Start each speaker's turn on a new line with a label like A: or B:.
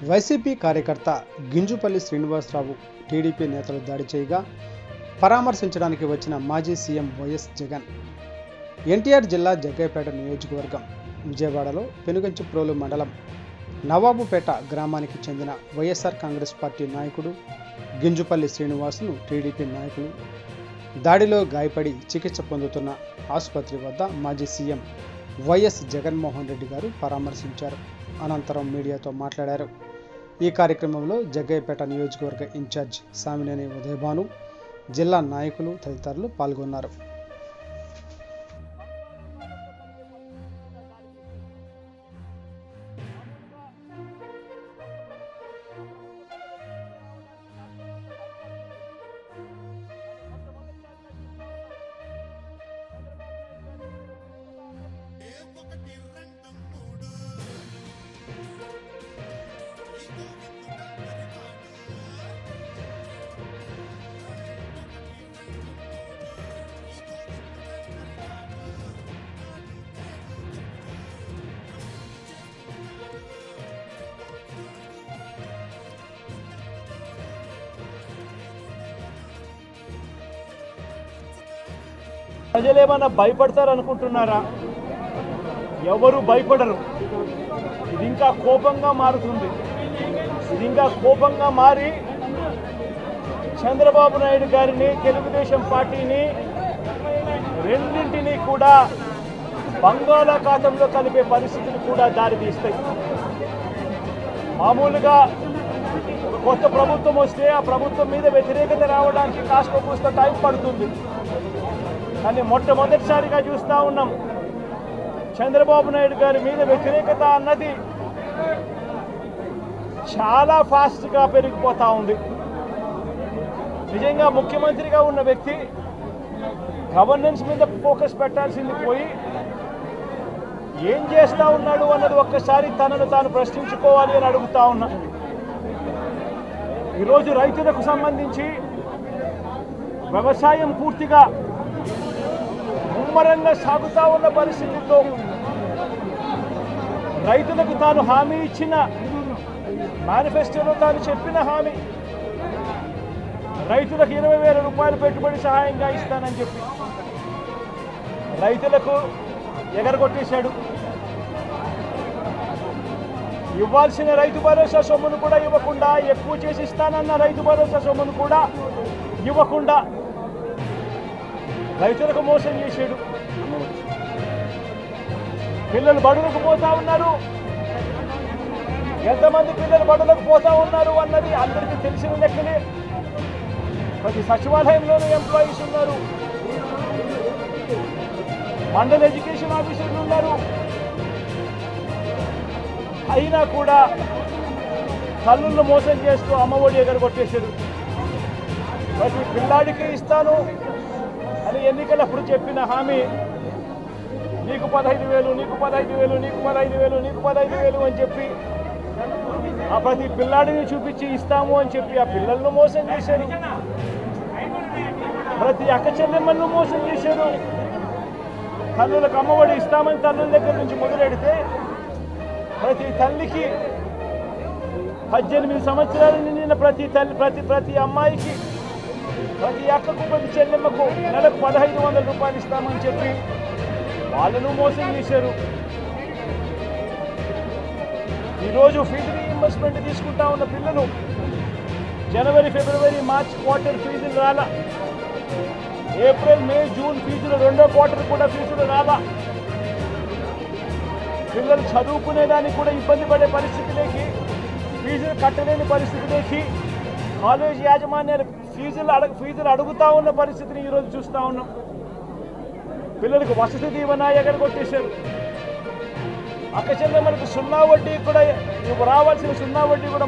A: YCP కార్యకర్త Ginjupalli Srinivasarao TDP నేతలు దాడి చేయగా పరామర్శించడానికి వచ్చిన మాజీ సీఎం వైఎస్ జగన్ ఎన్టీఆర్ జిల్లా జగ్గయ్యపేట నియోజకవర్గం విజయవాడలో పెనుగంచిప్రోలు మండలం నవాబుపేట గ్రామానికి చెందిన వైఎస్ఆర్ కాంగ్రెస్ పార్టీ నాయకుడు గింజుపల్లి శ్రీనివాసును టీడీపీ నాయకులు దాడిలో గాయపడి చికిత్స పొందుతున్న ఆసుపత్రి వద్ద మాజీ సీఎం వైఎస్ జగన్మోహన్ రెడ్డి గారు పరామర్శించారు. అనంతరం మీడియాతో మాట్లాడారు. ఈ కార్యక్రమంలో జగ్గయ్యపేట నియోజకవర్గ ఇన్ఛార్జ్ సామినేని ఉదయభాను, జిల్లా నాయకులు తదితరులు పాల్గొన్నారు.
B: ప్రజలేమన్నా భయపడతారనుకుంటున్నారా? ఎవరు భయపడరు. ఇది ఇంకా కోపంగా మారుతుంది. ఇది ఇంకా కోపంగా మారి చంద్రబాబు నాయుడు గారిని, తెలుగుదేశం పార్టీని రెండింటినీ కూడా బంగాళాఖాతంలో కలిపే పరిస్థితులు కూడా దారితీస్తాయి. మామూలుగా కొత్త ప్రభుత్వం వస్తే ఆ ప్రభుత్వం మీద వ్యతిరేకత రావడానికి కాస్త కూస్త టైం పడుతుంది. కానీ మొట్టమొదటిసారిగా చూస్తూ ఉన్నాం, చంద్రబాబు నాయుడు గారి మీద వ్యతిరేకత అన్నది చాలా ఫాస్ట్గా పెరిగిపోతూ ఉంది. నిజంగా ముఖ్యమంత్రిగా ఉన్న వ్యక్తి గవర్నెన్స్ మీద ఫోకస్ పెట్టాల్సింది పోయి ఏం చేస్తూ ఉన్నాడు అన్నది ఒక్కసారి తనను తాను ప్రశ్నించుకోవాలి అని అడుగుతా ఉన్నా. ఈరోజు రైతులకు సంబంధించి వ్యవసాయం పూర్తిగా ముమ్మరంగా సాగుతూ ఉన్న పరిస్థితుల్లో రైతులకు తాను హామీ ఇచ్చిన, మేనిఫెస్టోలో తాను చెప్పిన హామీ, రైతులకు 20,000 రూపాయలు పెట్టుబడి సహాయంగా ఇస్తానని చెప్పి రైతులకు ఎగరగొట్టేశాడు. ఇవ్వాల్సిన రైతు భరోసా సొమ్మును కూడా ఇవ్వకుండా, ఎక్కువ చేసి ఇస్తానన్న రైతు భరోసా సొమ్మును కూడా ఇవ్వకుండా రైతులకు మోసం చేశాడు. పిల్లలు బడులకు పోతా ఉన్నారు. ఎంతమంది పిల్లలు బడులకు పోతా ఉన్నారు అన్నది అందరికీ తెలిసిన లెక్కలే. ప్రతి సచివాలయంలోనూ ఎంప్లాయీస్ ఉన్నారు, మండల ఎడ్యుకేషన్ ఆఫీసర్లు ఉన్నారు. అయినా కూడా తల్లులను మోసం చేస్తూ అమ్మఒడి ఎగరగొట్టేశారు. ప్రతి పిల్లాడికి ఇస్తాను అని ఎన్నికలప్పుడు చెప్పిన హామీ, నీకు 15,000, నీకు 15,000, నీకు 15,000, నీకు 15,000 అని చెప్పి ఆ ప్రతి పిల్లాడిని చూపించి ఇస్తాము అని చెప్పి ఆ పిల్లలను మోసం చేశారు. ప్రతి అక్క చెల్లెమ్మలను మోసం చేశారు. తల్లులకు అమ్మఒడి ఇస్తామని తల్లుల దగ్గర నుంచి మొదలెడితే ప్రతి తల్లికి 18 సంవత్సరాలు నిండిన ప్రతి అమ్మాయికి, ప్రతి అక్కకు, ప్రతి చెల్లెమ్మకు నెలకు 1,500 రూపాయలు ఇస్తామని చెప్పి వాళ్ళను మోసం చేశారు. ఈరోజు ఫీజు రీఇంబర్స్మెంట్ తీసుకుంటా ఉన్న పిల్లలు జనవరి, ఫిబ్రవరి, మార్చ్ క్వార్టర్ ఫీజులు రాలా. ఏప్రిల్, మే, జూన్ ఫీజులు, రెండో క్వార్టర్ కూడా ఫీజులు రాలా. పిల్లలు చదువుకునేదానికి కూడా ఇబ్బంది పడే పరిస్థితిలోకి, ఫీజులు కట్టలేని పరిస్థితిలోకి కాలేజ్ యాజమాన్యాలు ఫీజులు అడుగుతూ ఉన్న పరిస్థితిని ఈరోజు చూస్తూ ఉన్నాం. పిల్లలకు వసతి దీవెన ఎగరగొట్టేశారు. అక్క చెల్లెమ్మలకు 0 వడ్డీ కూడా రావాల్సిన 0 వడ్డీ కూడా